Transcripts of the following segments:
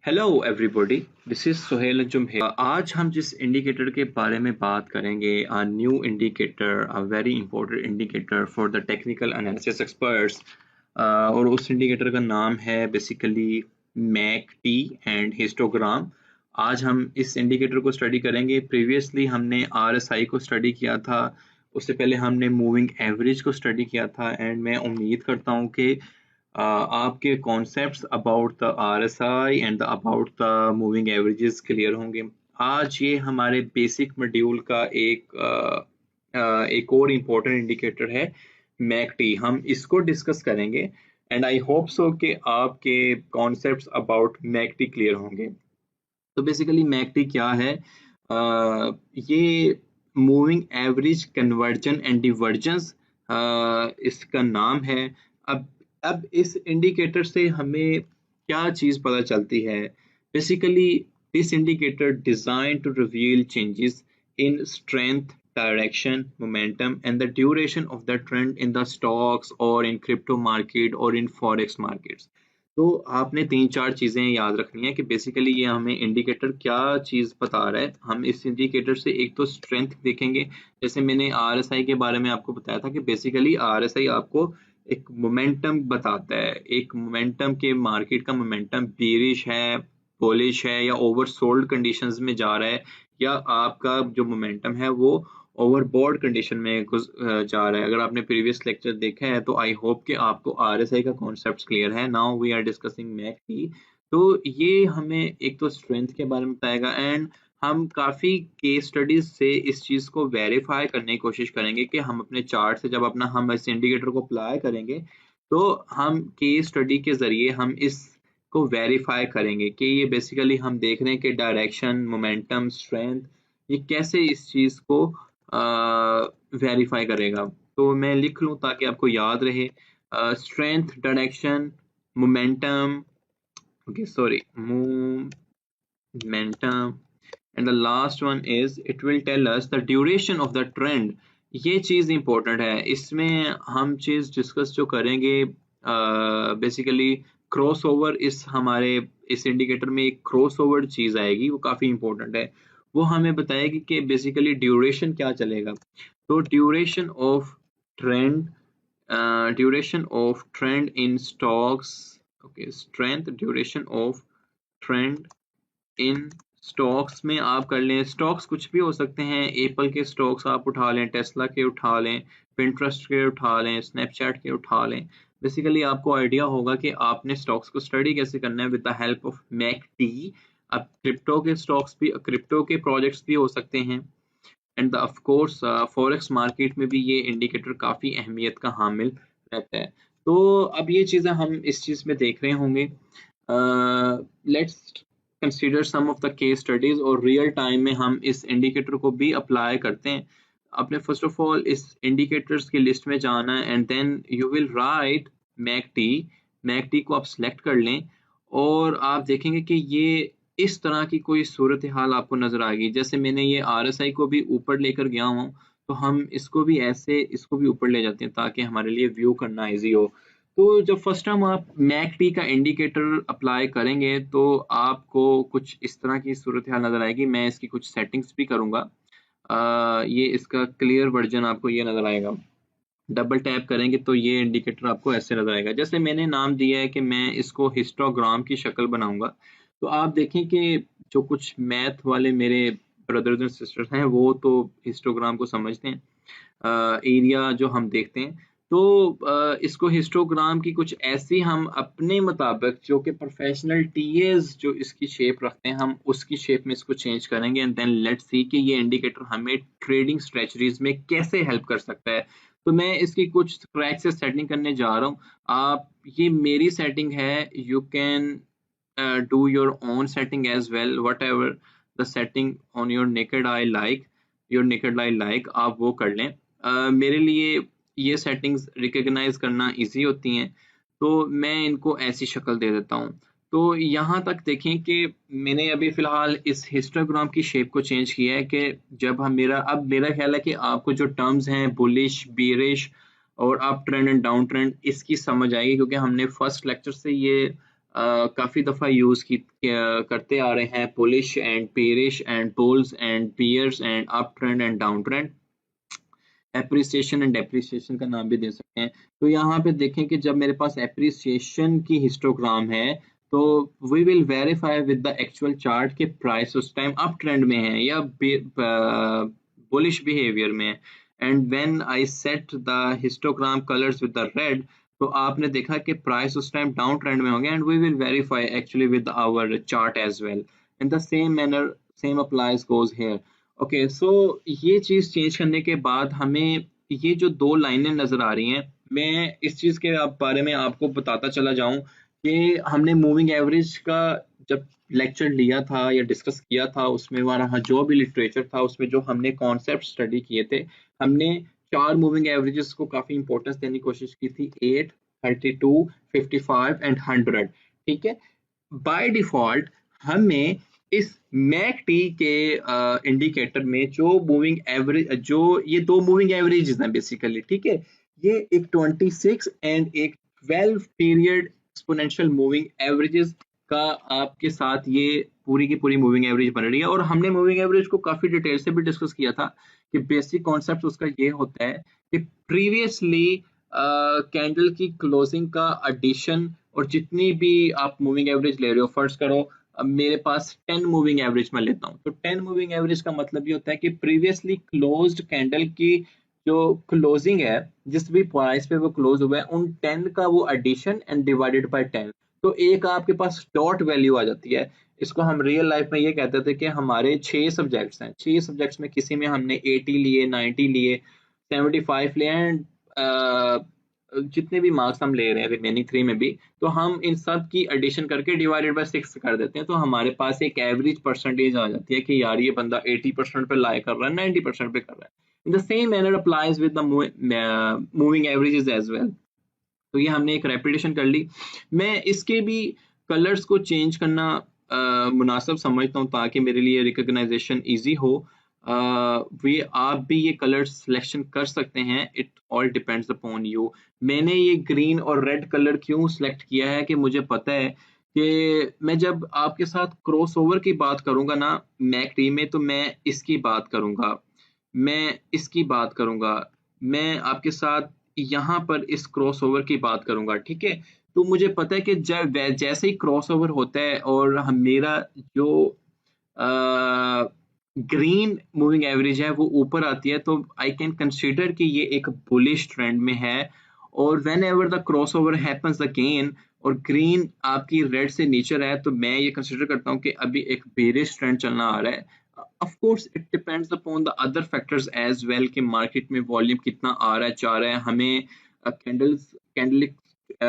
Hello everybody, this is Suhail Anjum here. आज हम जिस इंडिकेटर के बारे में बात करेंगे, a new indicator, a very important indicator for the technical analysis experts, और उस इंडिकेटर का नाम है basically MACD and histogram. आज हम इस इंडिकेटर को स्टडी करेंगे. प्रीवियसली हमने आरएसआई को स्टडी किया था, उससे पहले हमने मूविंग एवरेज को स्टडी किया था. एंड मैं उम्मीद करता हूँ कि आपके concepts about the RSI and about the moving averages clear होंगे. आज ये हमारे बेसिक मॉड्यूल का एक और इम्पोर्टेंट इंडिकेटर है मैकटी. हम इसको डिस्कस करेंगे एंड आई होप सो कि आपके कॉन्सेप्ट्स अबाउट मैकटी क्लियर होंगे. तो बेसिकली मैकटी क्या है? ये मूविंग एवरेज कन्वर्जन एंड डिवर्जेंस इसका नाम है. अब इस इंडिकेटर से हमें क्या चीज पता चलती है? Basically this indicator design to reveal changes in strength, direction, momentum, and the duration of the trend in the stocks or in crypto market or in forex markets. तो आपने 3-4 चीजें याद रखनी है कि बेसिकली ये हमें इंडिकेटर क्या चीज बता रहा है. हम इस इंडिकेटर से एक तो स्ट्रेंथ देखेंगे, जैसे मैंने आरएसआई के बारे में आपको बताया था कि बेसिकली आरएसआई आपको एक मोमेंटम बताता है. एक मोमेंटम के मार्केट का मोमेंटम बेरिश है, बुलिश है या ओवरसोल्ड कंडीशंस में जा रहा है, या आपका जो मोमेंटम है वो ओवरबॉट कंडीशन में जा रहा है. अगर आपने प्रीवियस लेक्चर देखा है तो आई होप कि आपको आरएसआई का कॉन्सेप्ट क्लियर है. Now we are discussing MACD. तो ये हमें एक तो स्ट्रेंथ के बारे में बताएगा एंड हम काफी केस स्टडीज से इस चीज को वेरीफाई करने की कोशिश करेंगे कि हम अपने चार्ट से जब हम इस इंडिकेटर को अप्लाई करेंगे तो हम केस स्टडी के जरिए हम इसको वेरीफाई करेंगे कि ये बेसिकली हम देख रहे हैं कि डायरेक्शन, मोमेंटम, स्ट्रेंथ ये कैसे इस चीज को वेरीफाई करेगा. तो मैं लिख लूं ताकि आपको याद रहे. Strength, direction, momentum, okay, sorry, momentum, and the last one is it will tell us the duration of the trend. ये चीज इंपॉर्टेंट है. इसमें हम चीज डिस्कस जो करेंगे बेसिकली क्रॉस ओवर, इस हमारे इस इंडिकेटर में एक क्रॉस ओवर चीज आएगी, वो काफी इंपॉर्टेंट है. वो हमें बताएगी कि बेसिकली ड्यूरेशन क्या चलेगा. तो duration of trend in stocks, okay, strength, duration of trend in stocks में आप कर लें. स्टॉक्स कुछ भी हो सकते हैं. एप्पल के स्टॉक्स आप उठा लें, टेस्ला के उठा लें, पिंटरेस्ट के उठा लें, स्नैपचैट के उठा लें. बेसिकली आपको आइडिया होगा कि आपने स्टॉक्स को स्टडी कैसे करना है विद द हेल्प ऑफ मैकटी. अब क्रिप्टो के स्टॉक्स भी, क्रिप्टो के प्रोजेक्ट्स भी हो सकते हैं end of course forex market में भी ये इंडिकेटर काफी अहमियत का हामिल रहता है. तो अब ये चीजें हम इस चीज में देख रहे होंगे. Let's consider some of the case studies, और रियल टाइम में हम इस इंडिकेटर को भी अप्लाई करते हैं. आपने फर्स्ट ऑफ ऑल इस इंडिकेटर्स की लिस्ट में जाना है and then you will write MACD को आप सिलेक्ट कर लें और आप देखेंगे कि ये इस तरह की कोई सूरत हाल आपको नजर आएगी. जैसे मैंने ये आरएसआई को भी ऊपर लेकर गया हूँ, तो हम इसको भी ऐसे इसको भी ऊपर ले जाते हैं ताकि हमारे लिए व्यू करना इजी हो. तो जब फर्स्ट टाइम आप मैकटी का इंडिकेटर अप्लाई करेंगे तो आपको कुछ इस तरह की सूरत हाल नजर आएगी. मैं इसकी कुछ सेटिंग्स भी करूंगा. ये इसका क्लियर वर्जन आपको ये नजर आएगा. डबल टैप करेंगे तो ये इंडिकेटर आपको ऐसे नजर आएगा. जैसे मैंने नाम दिया है कि मैं इसको हिस्टोग्राम की शक्ल बनाऊंगा, तो आप देखें कि जो कुछ मैथ वाले मेरे ब्रदर्स एंड सिस्टर्स हैं वो तो हिस्टोग्राम को समझते हैं, एरिया जो हम देखते हैं. तो इसको हिस्टोग्राम की कुछ ऐसी हम अपने मुताबिक, जो कि प्रोफेशनल टीएस जो इसकी शेप रखते हैं, हम उसकी शेप में इसको चेंज करेंगे एंड देन लेट्स सी कि ये इंडिकेटर हमें ट्रेडिंग स्ट्रेटजीज में कैसे हेल्प कर सकता है. तो मैं इसकी कुछ क्रैक से सेटिंग करने जा रहा हूँ. आप, ये मेरी सेटिंग है, you can do your own setting as well. Whatever the setting on your naked eye like, आप वो कर लें. मेरे लिए ये सेटिंग्स रिकग्नाइज करना इजी होती हैं, तो मैं इनको ऐसी शक्ल दे देता हूँ. तो यहाँ तक देखें कि मैंने अभी फिलहाल इस हिस्टोग्राम की शेप को चेंज किया है कि जब हम अब मेरा ख्याल है कि आपको जो टर्म्स हैं बुलिश, बेरिश और up trend and down trend, इसकी समझ आएगी, क्योंकि हमने फर्स्ट लेक्चर से ये काफ़ी दफ़ा यूज़ करते आ रहे हैं, bullish and bearish and bulls and bears and up trend and down trend, appreciation and depreciation का नाम भी दे सकते हैं। तो यहाँ पे देखें कि जब मेरे पास एप्रिसिएशन की हिस्टोग्राम है तो we will verify with the actual chart के प्राइस उस टाइम अप ट्रेंड में है या बुलिश बिहेवियर में है। And when I set the histogram colours with the red, तो आपने देखा कि प्राइस उस टाइम डाउन ट्रेंड में होंगे and we will verify actually with our chart as well. In the same manner same applies goes here. Okay so ये चीज change करने के बाद हमें ये जो दो लाइनें नजर आ रही हैं, मैं इस चीज के बारे में आपको बताता चला जाऊं कि हमने मूविंग एवरेज का जब लेक्चर लिया था या डिस्कस किया था, उसमें हमारा जो भी लिटरेचर था उसमें जो हमने कॉन्सेप्ट स्टडी किए थे, हमने 4 मूविंग एवरेजेस को काफी इंपॉर्टेंस देने की कोशिश की थी, 8, 32, 55 एंड 100। ठीक है, बाय डिफॉल्ट हमें इस मैकटी के इंडिकेटर में जो मूविंग एवरेज, जो ये दो मूविंग एवरेजेस हैं बेसिकली, ठीक है, ये एक 26 एंड एक 12 पीरियड एक्सपोनेंशियल मूविंग एवरेजेस का आपके साथ ये पूरी की पूरी मूविंग एवरेज बन रही है। और हमने मूविंग एवरेज को काफी डिटेल से भी डिस्कस किया था कि बेसिक कॉन्सेप्ट उसका ये होता है कि प्रीवियसली कैंडल की क्लोजिंग का एडिशन और जितनी भी आप मूविंग एवरेज ले रहे हो, फर्स्ट करो अब मेरे पास 10 मूविंग एवरेज में लेता हूँ, तो 10 मूविंग एवरेज का मतलब ये होता है कि प्रीवियसली क्लोज्ड कैंडल की जो क्लोजिंग है, जिस भी प्राइस पे वो क्लोज हुआ है, उन 10 का वो एडिशन एंड डिवाइडेड बाय 10, तो एक आपके पास डॉट वैल्यू आ जाती है। इसको हम रियल लाइफ में ये कहते थे कि हमारे 6 सब्जेक्ट्स हैं, 6 सब्जेक्ट्स में किसी में हमने 80 लिए, 90 लिए, 75 लिए एंड जितने भी मार्क्स हम ले रहे हैं रिमेनिंग 3 में भी, तो हम इन सब की एडिशन करके डिवाइडेड बाय 6 कर देते हैं, तो हमारे पास एक एवरेज परसेंटेज आ जाती है कि यार ये बंदा 80% पे लाई कर रहा है, 90% पे कर रहा है। In the same manner applies with the moving averages as well. तो ये हमने एक रेपिटेशन कर ली। मैं इसके भी कलर्स को चेंज करना मुनासिब समझता हूँ ताकि मेरे लिए रिकग्नाइजेशन ईजी हो। वे आप भी ये कलर सिलेक्शन कर सकते हैं, it all depends upon you. मैंने ये ग्रीन और रेड कलर क्यों सिलेक्ट किया है कि मुझे पता है कि मैं जब आपके साथ क्रॉस ओवर की बात करूंगा ना मैकडी में, तो मैं इसकी बात करूंगा, मैं इसकी बात करूंगा, मैं आपके साथ यहाँ पर इस क्रॉस ओवर की बात करूंगा। ठीक है, तो मुझे पता है कि जब जैसे ही क्रॉस ओवर होता है और मेरा जो ग्रीन मूविंग एवरेज है वो ऊपर आती है, तो आई कैन कंसीडर कि ये एक बुलिश ट्रेंड में है। और when ever the cross over happens again और ग्रीन आपकी रेड से नीचे है, तो मैं ये कंसीडर करता हूँ कि अभी एक बेरिश ट्रेंड चलना आ रहा है। Of course it depends upon the other factors as well कि मार्केट में वॉल्यूम कितना आ रहा है, जा रहा है। हमें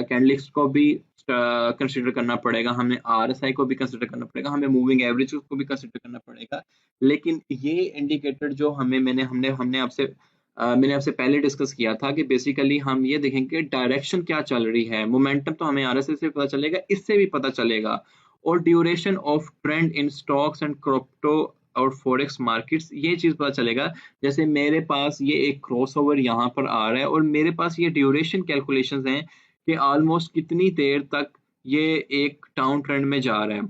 कैंडलिक्स को भी कंसिडर करना पड़ेगा, हमें आरएसआई को भी कंसिडर करना पड़ेगा, हमें मूविंग एवरेज को भी कंसिडर करना पड़ेगा। लेकिन ये इंडिकेटर जो मैंने आपसे पहले डिस्कस किया था कि बेसिकली हम ये देखेंगे डायरेक्शन क्या चल रही है। मोमेंटम तो हमें आरएसआई से पता चलेगा, इससे भी पता चलेगा, और duration of trend in stocks and crypto और फॉरेक्स मार्केट्स, ये चीज पता चलेगा। जैसे मेरे पास ये एक क्रॉसओवर यहाँ पर आ रहा है और मेरे पास ये ड्यूरेशन कैलकुलेशंस हैं कि ऑलमोस्ट कितनी देर तक ये एक डाउन ट्रेंड में जा रहा है।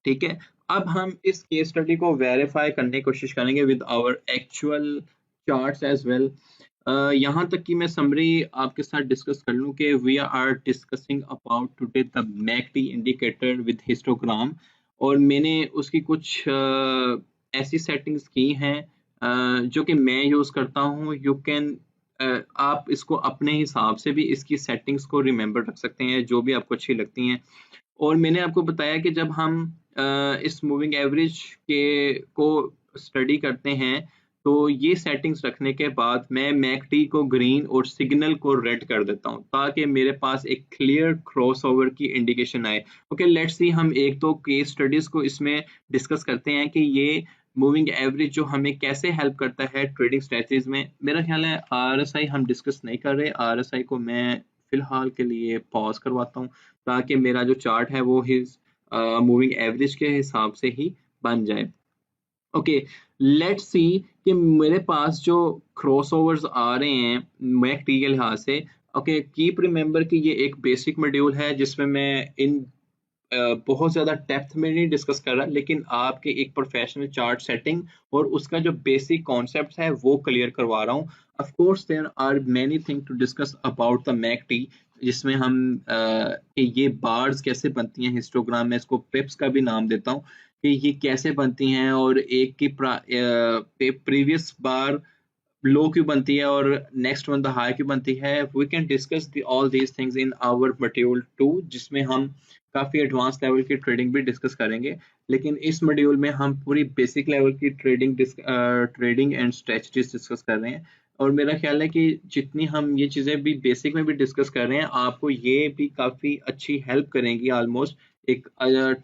ठीक है, अब हम इस केस स्टडी को वेरीफाई करने की कोशिश करेंगे with our actual charts as well. यहाँ तक कि मैं समरी आपके साथ डिस्कस कर लूँ कि we are discussing about today the MACD indicator with histogram, और मैंने उसकी कुछ ऐसी सेटिंग्स की हैं जो कि मैं यूज़ करता हूँ। यू कैन आप इसको अपने हिसाब से भी इसकी सेटिंग्स को रिमेंबर रख सकते हैं जो भी आपको अच्छी लगती हैं। और मैंने आपको बताया कि जब हम इस मूविंग एवरेज के को स्टडी करते हैं तो ये सेटिंग्स रखने के बाद मैं मैकडी को ग्रीन और सिग्नल को रेड कर देता हूँ ताकि मेरे पास एक क्लियर क्रॉसओवर की इंडिकेशन आए। ओके, लेट्स सी, हम एक दो केस स्टडीज को इसमें डिस्कस करते हैं कि ये मूविंग एवरेज जो हमें कैसे हेल्प करता है ट्रेडिंग स्ट्रेटजीज में। मेरा ख्याल है आरएसआई हम डिस्कस नहीं कर रहे, आरएसआई को मैं फिलहाल के लिए पॉज करवाता हूँ ताकि मेरा जो चार्ट है वो मूविंग एवरेज के हिसाब से ही बन जाए। ओके, लेट्स सी कि मेरे पास जो क्रॉसओवर्स आ रहे हैं मैकडी के लिहाज से। ओके, कीप रिमेंबर कि ये एक बेसिक मॉड्यूल है जिसमें मैं इन बहुत ज़्यादा डेप्थ में नहीं डिस्कस कर रहा, लेकिन आपके एक प्रोफेशनल चार्ट सेटिंग और उसका जो बेसिक कॉन्सेप्ट है वो क्लियर करवा रहा हूँ। Of course there are many thing to discuss about the MACD, जिसमें हम कि ये बार्स कैसे बनती हैं हिस्टोग्राम में, इसको पिप्स का भी नाम देता हूँ कि ये कैसे बनती हैं, और एक की प्रीवियस बार लो क्यों बनती है और नेक्स्ट वन द हाई क्यों बनती है। We can discuss all these things in our module 2, जिसमें हम काफ़ी एडवांस लेवल की ट्रेडिंग भी डिस्कस करेंगे, लेकिन इस मॉड्यूल में हम पूरी बेसिक लेवल की ट्रेडिंग एंड स्ट्रेटजीज डिस्कस कर रहे हैं। और मेरा ख्याल है कि जितनी हम ये चीज़ें भी बेसिक में भी डिस्कस कर रहे हैं, आपको ये भी काफ़ी अच्छी हेल्प करेंगी ऑलमोस्ट एक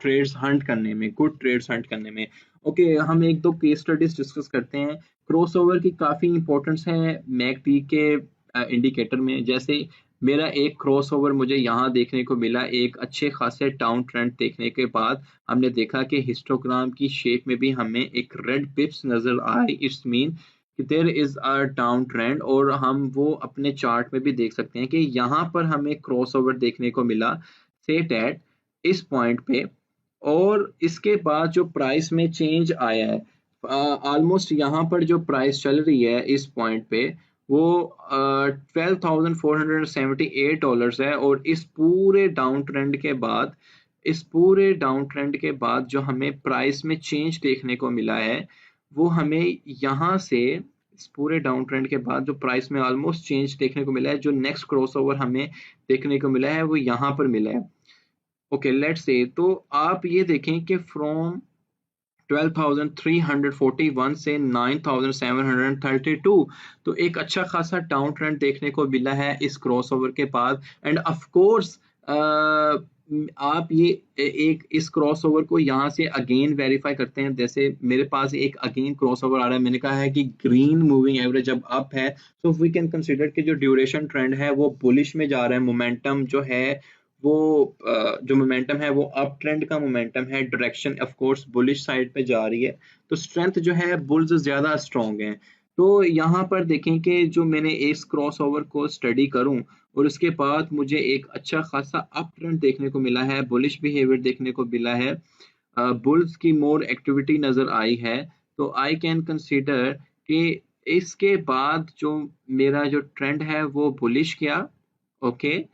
ट्रेड्स हंट करने में, गुड ट्रेड्स हंट करने में। ओके, हम एक दो केस स्टडीज डिस्कस करते हैं। क्रॉसओवर की काफ़ी इंपॉर्टेंस है मैकडी के इंडिकेटर में। जैसे मेरा एक क्रॉसओवर मुझे यहाँ देखने को मिला, एक अच्छे खासे डाउन ट्रेंड देखने के बाद हमने देखा कि हिस्टोग्राम की शेप में भी हमें एक रेड पिप्स नजर आई। इट्स मीन कि there is a down trend, और हम वो अपने चार्ट में भी देख सकते हैं कि यहाँ पर हमें क्रॉसओवर देखने को मिला सेट एट इस पॉइंट पे। और इसके बाद जो प्राइस में चेंज आया है, ऑलमोस्ट यहाँ पर जो प्राइस चल रही है इस पॉइंट पे वो $12,478 है। और इस पूरे डाउन ट्रेंड के बाद जो हमें प्राइस में चेंज देखने को मिला है, वो हमें यहाँ से इस पूरे डाउन ट्रेंड के बाद जो प्राइस में ऑलमोस्ट चेंज देखने को मिला है, जो नेक्स्ट क्रॉसओवर हमें देखने को मिला है वो यहाँ पर मिला है। ओके, लेट्स से तो आप ये देखें कि फ्रॉम 12,341 से 9,732, तो एक अच्छा खासा डाउन ट्रेंड देखने को मिला है इस क्रॉसओवर के बाद। एंड ऑफ कोर्स आप ये एक इस क्रॉसओवर को यहाँ से अगेन वेरीफाई करते हैं। जैसे मेरे पास एक अगेन क्रॉसओवर आ रहा है, मैंने कहा है कि ग्रीन मूविंग एवरेज जब अप है, सो वी कैन कंसीडर कि जो ड्यूरेशन ट्रेंड है वो बुलिश में जा रहा है। मोमेंटम जो है वो जो मोमेंटम है वो अप ट्रेंड का मोमेंटम है, direction of course bullish side पे जा रही है, तो स्ट्रेंथ जो है बुल्स ज्यादा स्ट्रॉन्ग है। तो यहाँ पर देखें कि जो मैंने इस क्रॉस ओवर को स्टडी करूं और उसके बाद मुझे एक अच्छा खासा अप ट्रेंड देखने को मिला है, बुलिश बिहेवियर देखने को मिला है, बुल्स की मोर एक्टिविटी नजर आई है, तो आई कैन कंसीडर कि इसके बाद जो मेरा जो ट्रेंड है वो बुलिश किया। ओके,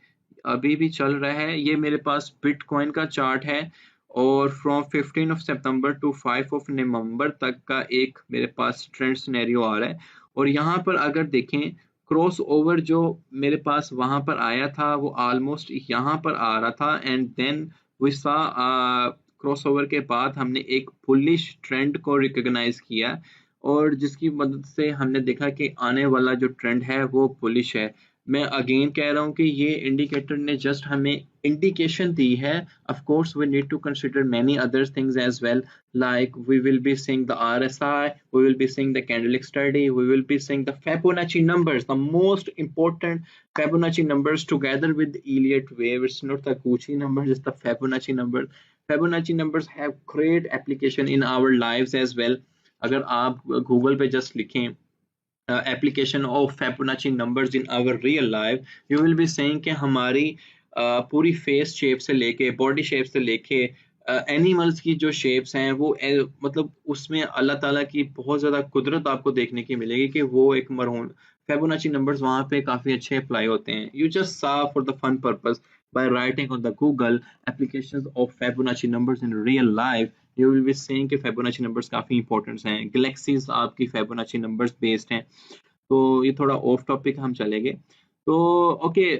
अभी भी चल रहा है। ये मेरे पास बिटकॉइन का चार्ट है और from 15 of September to 5 of November तक का एक मेरे पास ट्रेंड सिनेरियो आ रहा है। और यहाँ पर अगर देखें क्रॉस ओवर जो मेरे पास वहां पर आया था वो ऑलमोस्ट यहाँ पर आ रहा था, and then we saw cross over के बाद हमने एक बुलिश ट्रेंड को रिकॉग्नाइज किया, और जिसकी मदद से हमने देखा कि आने वाला जो ट्रेंड है वो बुलिश है। मैं अगेन कह रहा हूँ कि ये इंडिकेटर ने जस्ट हमें इंडिकेशन दी है। Of course we need to consider many other things as well, like we will be seeing the RSI, we will be seeing the candlestick study, we will be seeing the Fibonacci numbers, the most important Fibonacci numbers together with the Elliott wave. It's not the Gucci numbers, it's the Fibonacci numbers. Fibonacci numbers have great application in our lives as well. अगर आप Google पे just लिखें application of Fibonacci numbers in our real life, you will be saying कि हमारी पूरी face shape से लेके body shape से लेके एनिमल्स की जो शेप्स हैं वो मतलब उसमें अल्लाह ताला की बहुत ज़्यादा कुदरत आपको देखने की मिलेगी कि वो एक मरहूम Fibonacci numbers वहाँ पे काफ़ी अच्छे अप्लाई होते हैं। You just saw for the fun purpose by writing on the Google applications of Fibonacci numbers in real life, you will be seeing कि Fibonacci numbers काफ़ी इंपॉर्टेंट हैं। गैलेक्सीज आपकी Fibonacci numbers बेस्ड हैं। तो ये थोड़ा ऑफ टॉपिक हम चलेंगे। तो ओके,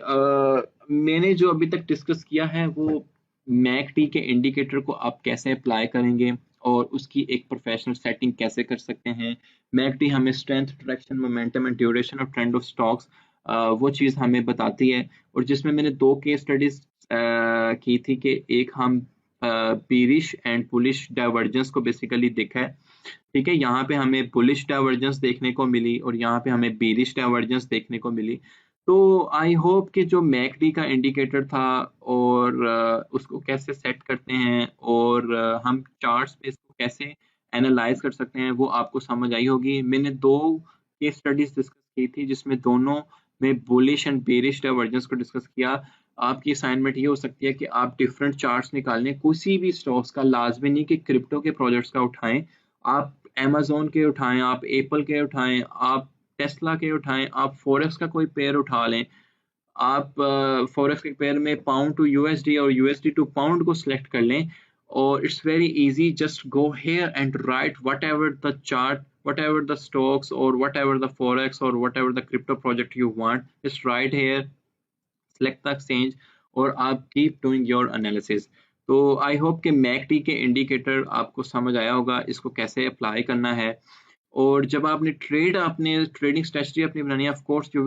मैंने जो अभी तक डिस्कस किया है वो मैकडी के इंडिकेटर को आप कैसे अप्लाई करेंगे और उसकी एक प्रोफेशनल सेटिंग कैसे कर सकते हैं। मैकडी हमें strength, direction, momentum and duration of trend of stocks वो चीज़ हमें बताती है। और जिसमें मैंने दो केस स्टडीज की थी कि एक हम बीरिश एंड बुलिश डाइवर्जेंस को बेसिकली देखा है। ठीक है, यहाँ पे हमें बुलिश डाइवर्जेंस देखने को मिली और यहाँ पे हमें बीरिश डाइवर्जेंस देखने को मिली। तो आई होप कि जो मैकडी का इंडिकेटर था और उसको कैसे सेट करते हैं और हम चार्ट्स पे इसको कैसे एनालाइज कर सकते हैं वो आपको समझ आई होगी। मैंने दो केस स्टडीज डिस्कस की थी जिसमें दोनों में बुलिश एंड बेरिश डाइवर्जेंस को डिस्कस किया। आपकी असाइनमेंट ये हो सकती है कि आप डिफरेंट चार्ट्स निकालें, किसी भी स्टॉक्स का, लाजमी नहीं कि क्रिप्टो के प्रोजेक्ट्स का उठाएं, आप अमेजोन के उठाएं, आप एप्पल के उठाएं, आप टेस्ला के उठाएं, आप फॉरेक्स का कोई पेयर उठा लें, आप फॉरेक्स के पेयर में पाउंड टू यूएसडी और यूएसडी टू पाउंड को सिलेक्ट कर लें, और it's very easy, just go here and right what ever the chart, whatever the stocks or whatever the forex or whatever the crypto project you want, just right here, select the exchange, और आप keep doing your analysis। तो I hope कि मैकटी के indicator आपको समझ आया होगा, इसको कैसे अप्लाई करना है। और जब आपने ट्रेडिंग स्ट्रेटजी अपनी बनानी है, of course you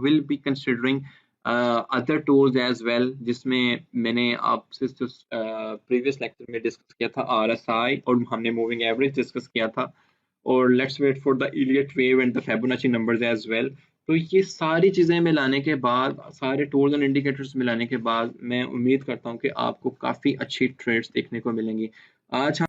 will be considering other tools as well, जिसमें मैंने आपसे प्रीवियस लेक्चर में डिस्कस किया था RSI, और हमने मूविंग एवरेज डिस्कस किया था, और let's wait for the Elliott wave and the Fibonacci numbers as well. तो ये सारी चीज़ें मिलाने के बाद, सारे टूल्स एंड इंडिकेटर्स मिलाने के बाद, मैं उम्मीद करता हूँ कि आपको काफ़ी अच्छी ट्रेड्स देखने को मिलेंगी। आज